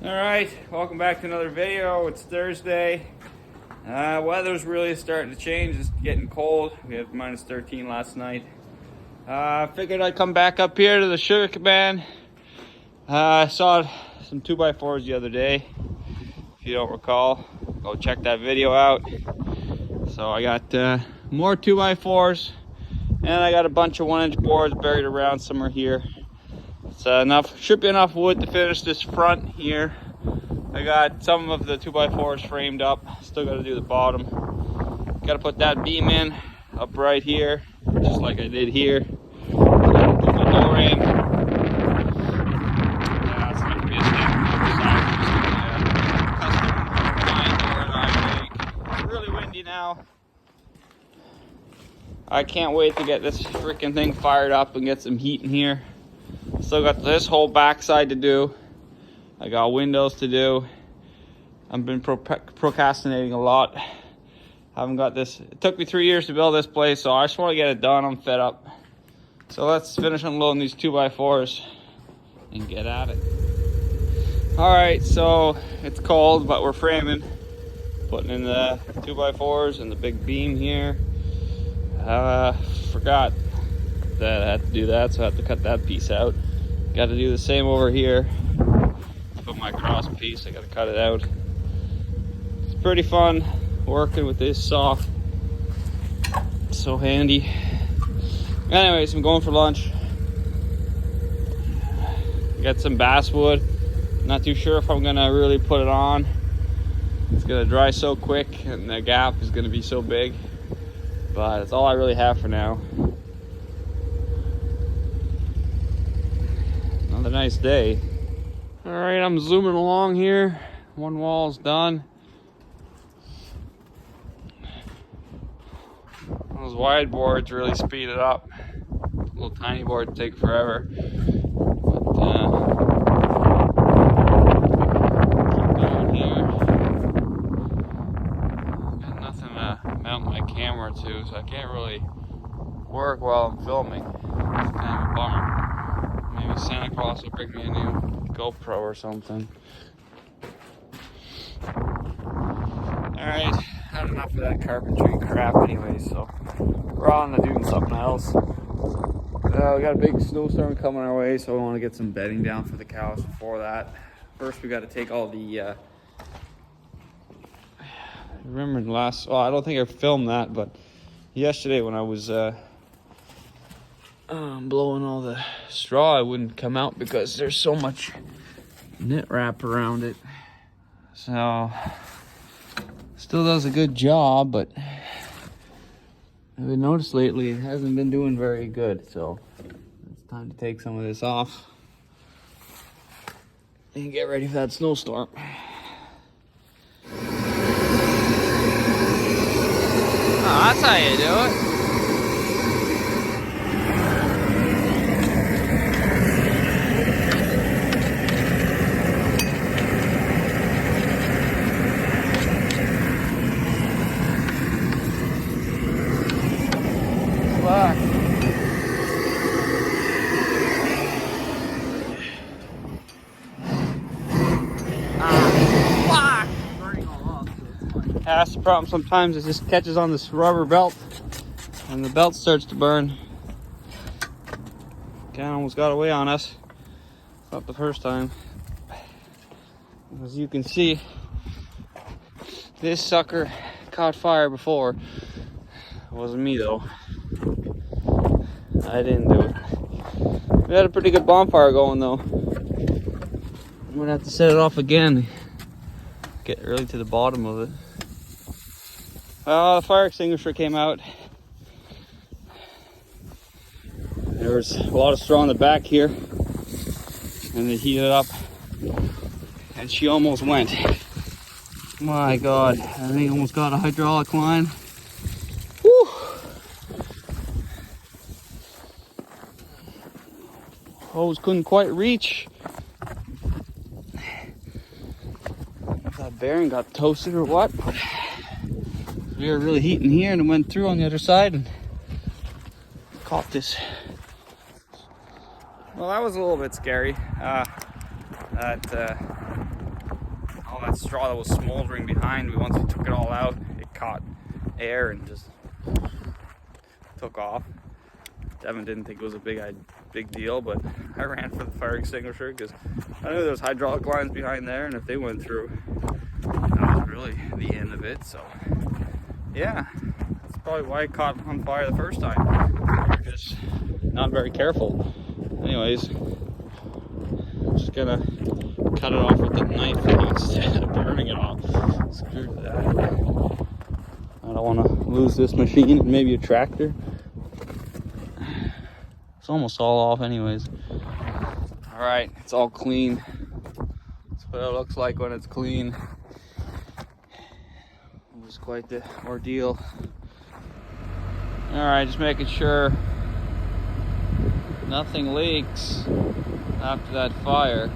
All right, welcome back to another video. It's Thursday. Weather's really starting to change. It's getting cold. We had minus 13 last night. Figured I'd come back up here to the Sugar Cabana. I saw some 2x4s the other day. If you don't recall, go check that video out. So I got more 2x4s, and I got a bunch of 1-inch boards buried around somewhere here. It's should be enough wood to finish this front here. I got some of the 2x4s framed up. Still got to do the bottom. Got to put that beam in up right here, just like I did here. Put the door in. It's not gonna be a standard custom door that I make. It's really windy now. I can't wait to get this freaking thing fired up and get some heat in here. Still got this whole backside to do. I got windows to do. I've been procrastinating a lot. Haven't got this. It took me 3 years to build this place, so I just want to get it done. I'm fed up. So let's finish unloading these 2x4s and get at it. All right, so it's cold, but we're framing. Putting in the 2x4s and the big beam here. Forgot that I had to do that, so I have to cut that piece out. Got to do the same over here. Put my cross piece, I got to cut it out. It's pretty fun working with this saw. So handy. Anyways, I'm going for lunch. Got some basswood. Not too sure if I'm gonna really put it on. It's gonna dry so quick and the gap is gonna be so big. But it's all I really have for now. Another nice day. All right, I'm zooming along here. One wall's done. Those wide boards really speed it up. Little tiny boards take forever. But keep going here. Got nothing to mount my camera to, so I can't really work while I'm filming. It's kind of a bummer. Maybe Santa Claus will bring me a new GoPro or something. Alright, had enough of that carpentry crap anyway, so we're on to doing something else. We got a big snowstorm coming our way, so we want to get some bedding down for the cows before that. First, we got to take all the remember the last, well, I don't think I filmed that, but yesterday when I was blowing all the straw, it wouldn't come out because there's so much knit wrap around it. So still does a good job, but I've noticed lately it hasn't been doing very good, so it's time to take some of this off and get ready for that snowstorm. Oh, that's how you do it. That's the problem sometimes, it just catches on this rubber belt and the belt starts to burn. Okay, almost got away on us. Not the first time. As you can see, this sucker caught fire before. It wasn't me though. I didn't do it. We had a pretty good bonfire going though. I'm gonna have to set it off again. Get really to the bottom of it. The fire extinguisher came out. There was a lot of straw in the back here, and they heated up, and she almost went. My God, I think almost got a hydraulic line. Whew. Hose couldn't quite reach. If that bearing got toasted or what. We were really heating here and it went through on the other side and caught this. Well, that was a little bit scary. That all that straw that was smoldering behind me, once we took it all out, it caught air and just took off. Devin didn't think it was a big deal, but I ran for the fire extinguisher because I knew there was hydraulic lines behind there, and if they went through, that was really the end of it. So yeah, that's probably why it caught on fire the first time. We're just not very careful. Anyways, I'm just gonna cut it off with the knife now instead of burning it off. Screw that. I don't want to lose this machine and maybe a tractor. It's almost all off anyways. All right, it's all clean. That's what it looks like when it's clean. It was quite the ordeal. All right, just making sure nothing leaks after that fire.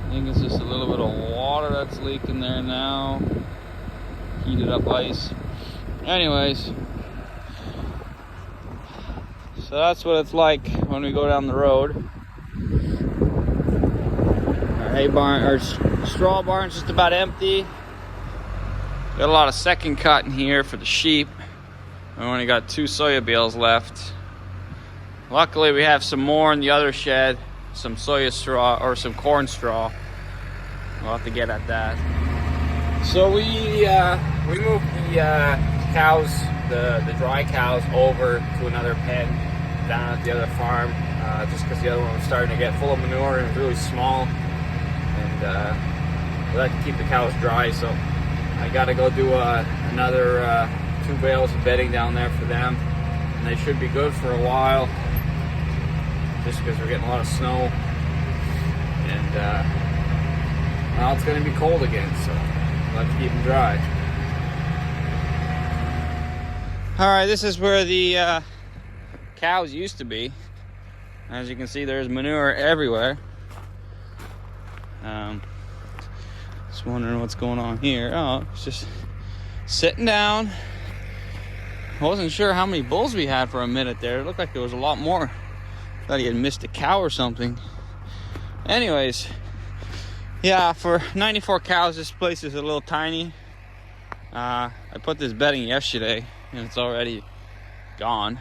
I think it's just a little bit of water that's leaking there now. Heated up ice. Anyways, so that's what it's like when we go down the road. Our hay barn, our straw barn's just about empty. Got a lot of second cut in here for the sheep. We only got 2 soya bales left. Luckily, we have some more in the other shed, some soya straw or some corn straw. We'll have to get at that. So we moved the cows, the dry cows, over to another pen down at the other farm, just because the other one was starting to get full of manure and it was really small, and we like to keep the cows dry. So I got to go do another 2 bales of bedding down there for them, and they should be good for a while, just because we're getting a lot of snow, and now it's going to be cold again, so we'll have to keep them dry. Alright, this is where the cows used to be. As you can see, there's manure everywhere. Just wondering what's going on here. Oh, it's just sitting down. I wasn't sure how many bulls we had for a minute there. It looked like there was a lot more. Thought he had missed a cow or something. Anyways, yeah, for 94 cows, this place is a little tiny. I put this bedding yesterday, and it's already gone.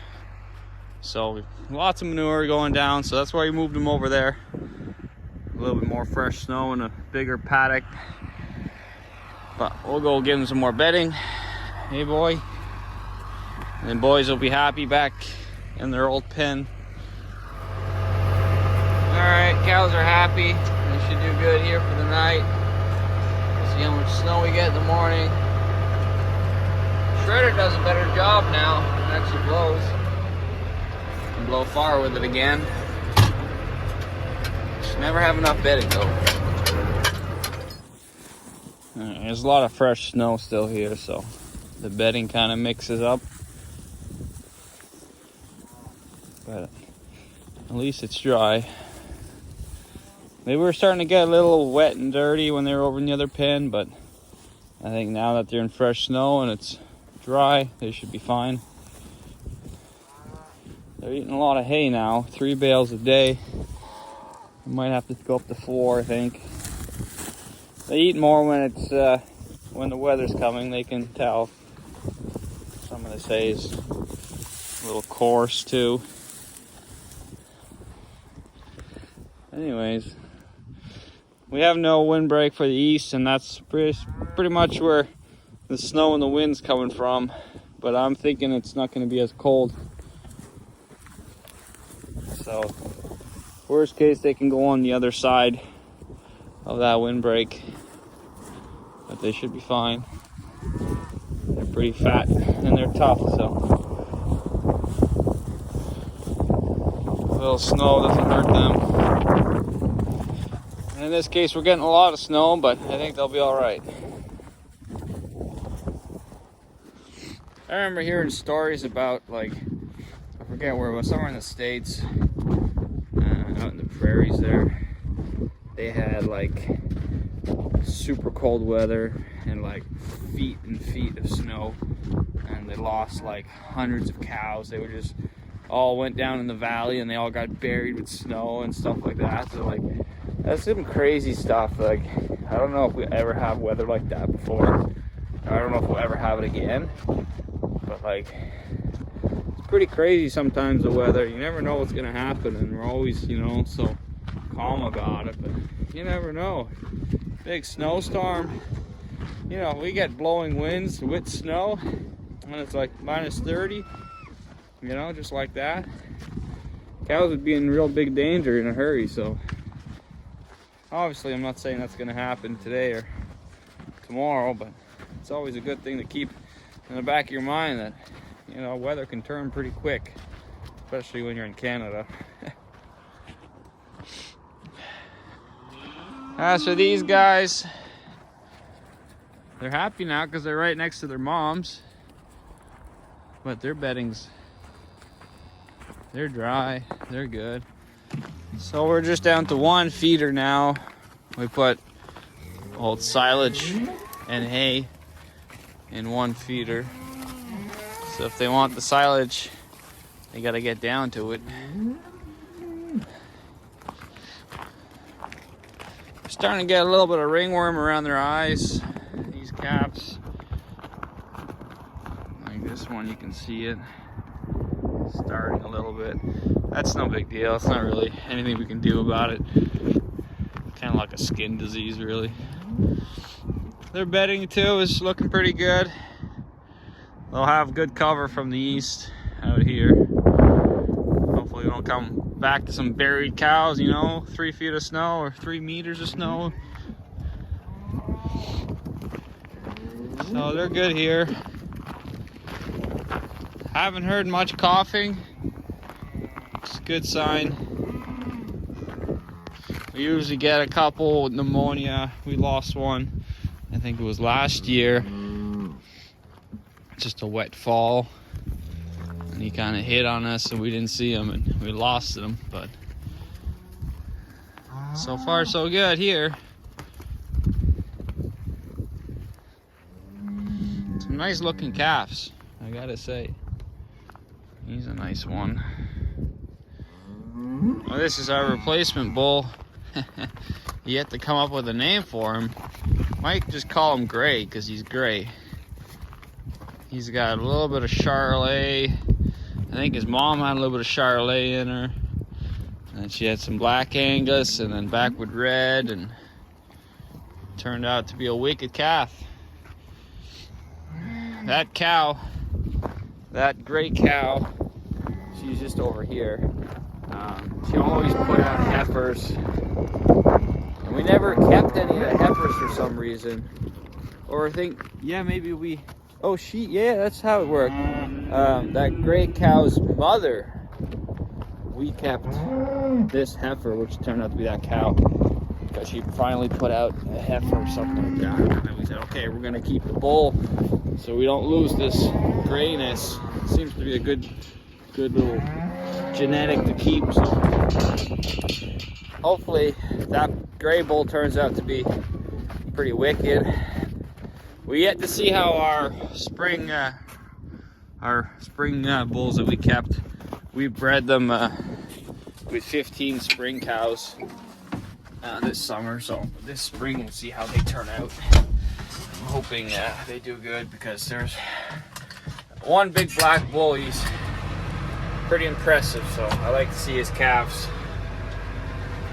So lots of manure going down, so that's why we moved them over there. A little bit more fresh snow and a bigger paddock. But we'll go give them some more bedding. Hey, boy. And then boys will be happy back in their old pen. Alright, cows are happy. They should do good here for the night. We'll see how much snow we get in the morning. Shredder does a better job now. It actually blows. Can blow far with it again. Just never have enough bedding though. There's a lot of fresh snow still here, so the bedding kind of mixes up. But at least it's dry. They were starting to get a little wet and dirty when they were over in the other pen, but I think now that they're in fresh snow and it's dry, they should be fine. They're eating a lot of hay now, 3 bales a day. We might have to go up to 4, I think. They eat more when it's when the weather's coming. They can tell. Some of this hay is a little coarse too. Anyways, we have no windbreak for the east, and that's pretty much where the snow and the wind's coming from. But I'm thinking it's not going to be as cold. So, worst case, they can go on the other side of that windbreak. But they should be fine. They're pretty fat and they're tough, so a little snow doesn't hurt them. And in this case, we're getting a lot of snow, but I think they'll be all right. I remember hearing stories about, like, I forget where it was, somewhere in the States, out in the prairies there. They had, like, super cold weather and, like, feet and feet of snow. And they lost, like, hundreds of cows. They were just all went down in the valley and they all got buried with snow and stuff like that. So like, that's some crazy stuff. Like, I don't know if we ever have weather like that before. I don't know if we'll ever have it again. But like, it's pretty crazy sometimes, the weather. You never know what's gonna happen, and we're always, you know, so calm about it. But you never know. Big snowstorm. You know, we get blowing winds with snow when it's like -30. You know, just like that. Cows would be in real big danger in a hurry. So obviously, I'm not saying that's gonna happen today or tomorrow, but it's always a good thing to keep in the back of your mind that, you know, weather can turn pretty quick, especially when you're in Canada. As for these guys, they're happy now because they're right next to their moms, but their bedding's, they're dry, they're good. So we're just down to one feeder now. We put old silage and hay in one feeder. So if they want the silage, they gotta get down to it. They're starting to get a little bit of ringworm around their eyes, these calves. Like this one, you can see it starting a little bit. That's no big deal. It's not really anything we can do about it. Kind of like a skin disease, really. Their bedding too is looking pretty good. They'll have good cover from the east out here. Hopefully we don't come back to some buried cows, you know, 3 feet of snow or 3 meters of snow. So they're good here. Haven't heard much coughing. It's a good sign. We usually get a couple with pneumonia. We lost one, I think it was last year. Just a wet fall. And he kind of hit on us and we didn't see him and we lost him. But so far so good here. Some nice looking calves, I gotta say. He's a nice one. Well, this is our replacement bull. You have to come up with a name for him. Might just call him Gray because he's gray. He's got a little bit of Charolais. I think his mom had a little bit of Charolais in her. And then she had some Black Angus and then Backwood Red, and turned out to be a wicked calf. That cow, that gray cow, she's just over here. She always put out heifers, and we never kept any of the heifers for some reason. Or I think, yeah, maybe we, oh, yeah, that's how it worked. That gray cow's mother, we kept this heifer, which turned out to be that cow, because she finally put out a heifer or something like that. And then we said, okay, we're gonna keep the bull so we don't lose this grayness. It seems to be a good little genetic to keep. So hopefully that gray bull turns out to be pretty wicked. We yet to see how our spring bulls that we kept. We bred them with 15 spring cows this summer, so this spring we'll see how they turn out. I'm hoping they do good, because there's one big black bull. He's pretty impressive, so I like to see his calves.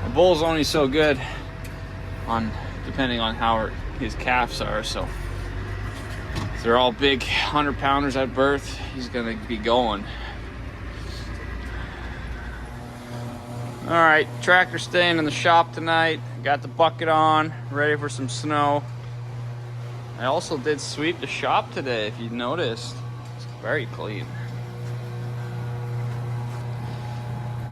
A bull's only so good on depending on how his calves are, so if they're all big 100-pounders at birth, he's gonna be going. All right, tractor staying in the shop tonight. Got the bucket on, ready for some snow. I also did sweep the shop today, if you noticed. It's very clean.